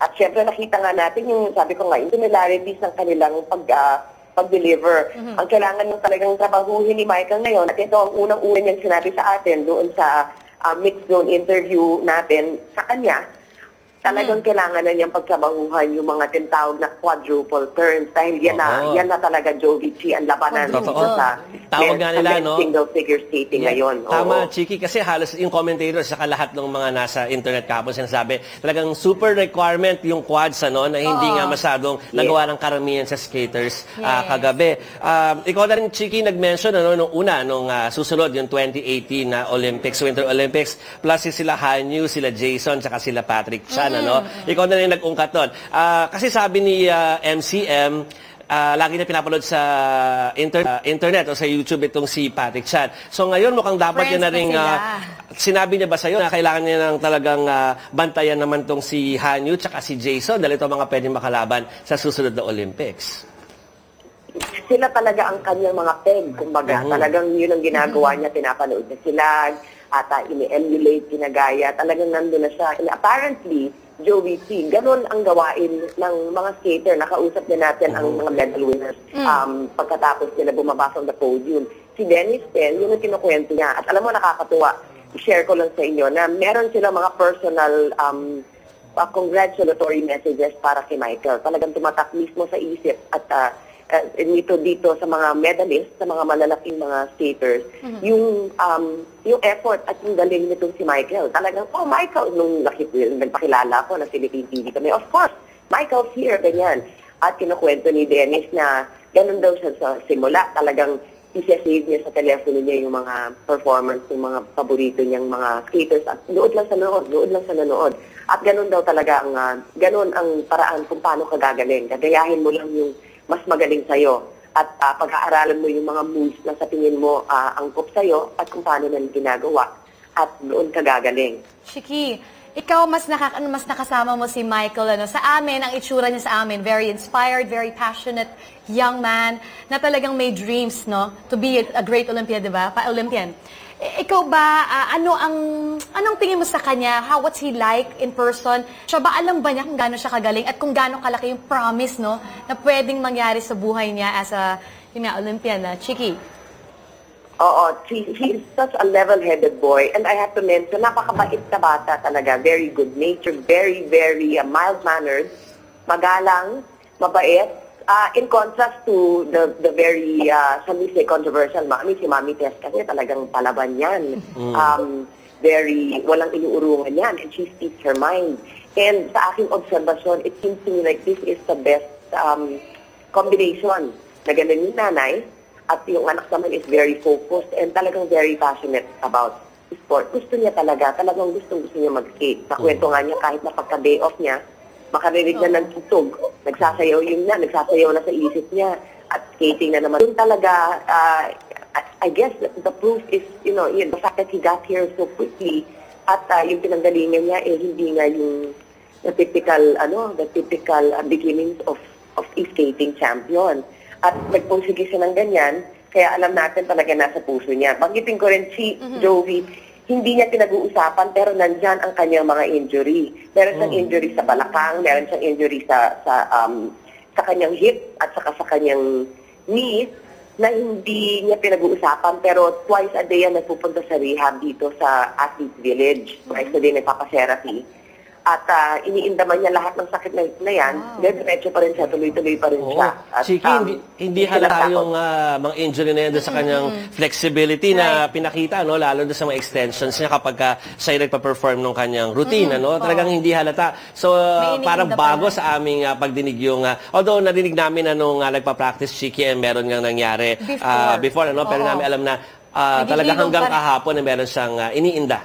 At syempre nakita nga natin yung, sabi ko nga, yung similarities ng kanilang pag-deliver. Ang kailangan ng talagang trabahuhin ni Michael ngayon, at ito ang unang-una niyang sinabi sa atin doon sa mixed zone interview natin sa kanya, talagang kailangan na niyang pagtrabahuhan yung mga tinatawag na quadruple turns dahil yan na talaga Jovi Chi ang labanan dito sa tawag nga nila, no? Single figure skating ngayon. Tama, Chiki, kasi halos yung commentators saka lahat ng mga nasa internet kapos sinasabi, talagang super requirement yung quads, ano, na hindi nga masyadong nagawa ng karamihan sa skaters kagabi. Ikaw na rin, Chiki, nag-mention nung una, nung susunod, yung 2018 na Olympics, Winter Olympics, plus sila Hanyu, sila Jason, saka sila Patrick Chan. Ano? Ikaw na rin nag-ungkat doon. Kasi sabi ni MCM, lagi na pinapanood sa internet o sa YouTube itong si Patrick Chan. So ngayon mukhang dapat niya na rin, sinabi niya ba sa'yo na kailangan niya ng talagang bantayan naman itong si Hanyu tsaka si Jason dahil ito mga pwedeng makalaban sa susunod na Olympics? Sila talaga ang kanyang mga peg, kumbaga. Talagang yun ang ginagawa niya, pinapanood na sila, at ini-emulate, ginagaya, talagang nandun na siya. And apparently, Jovi Chi, ganun ang gawain ng mga skater. Nakausap na natin ang mga medal winners pagkatapos nila bumaba from the podium. Si Dennis Penn, yun ang kinukwento niya. At alam mo, nakakatuwa, i-share ko lang sa inyo na meron silang mga personal congratulatory messages para kay Michael. Talagang tumatak mismo sa isip at dito sa mga medalists, sa mga malalaking mga skaters, yung effort at yung galing nitong si Michael. Talagang, Michael, nung nagpakilala ko na Philippine TV kami, of course, Michael's here, ganyan. At kinukwento ni Dennis na ganun daw siya sa simula. Talagang isa-save niya sa telepono niya yung mga performance, yung mga paborito niyang mga skaters. At nood lang sa nanood. At ganun daw talaga ganun ang paraan kung paano ka gagaling. Kagayahin mo lang yung mas magaling sa'yo. At pag-aaralan mo yung mga moves na sa tingin mo angkop sa'yo at kung paano na ginagawa. At doon ka gagaling. Chiki, ikaw mas nakasama mo si Michael. Ano? Sa amin, ang itsura niya sa amin, very inspired, very passionate young man na talagang may dreams, no? To be a great Olympian, di ba? Pa-Olympian. Ikaw ba, anong tingin mo sa kanya? What's he like in person? Siya ba, alam ba niya kung gaano siya kagaling at kung gaano kalaki yung promise, no, na pwedeng mangyari sa buhay niya as a Olympian, Chiki? Oo, he's such a level-headed boy. And I have to mention, napakabait na bata talaga. Very good-natured, very, very mild-mannered, magalang, mabait. In contrast to the very, shall we say, controversial mami, si Mami Tess kasi talagang palaban yan. Very, walang inuurungan yan. And she speaks her mind. And sa aking observation, it seems to me like this is the best combination. Na ganun yung nanay, at yung anak naman is very focused and talagang very passionate about sport. Gusto niya talagang gusto niya mag-skate. Sa kwento nga niya, kahit na pagka-day off niya, makarinig na ng tutog. Nagsasayaw na sa isip niya. At skating na naman. Yung talaga, I guess the proof is, the fact that he got here so quickly at yung pinanggalingan niya, hindi nga yung the typical beginnings of a skating champion. At nagpursige siya ng ganyan, kaya alam natin talaga nasa puso niya. Banggitin ko rin si Jovi, hindi niya pinag-uusapan pero nandyan ang kanyang mga injury. Meron siyang injury sa balakang, meron siyang injury sa kanyang hip at saka sa kanyang knee na hindi niya pinag-uusapan pero twice a day yan nagpupunta sa rehab dito sa Athlete Village. Twice a day nagpapa-therapy. At iniindaman niya lahat ng sakit na yan, diretso pa rin siya, tuloy-tuloy pa rin siya. At, Chiki, hindi halata yung mga injury na yan sa kanyang flexibility na pinakita, no? Lalo doon sa mga extensions niya kapag siya nagpa-perform ng kanyang routine. No? Talagang hindi halata. So, parang bago sa aming pagdinig yung, although narinig namin na nung nagpa-practice Chiki, meron nga nangyari before, ano? Pero namin alam na talaga hanggang kahapon na meron siyang iniinda.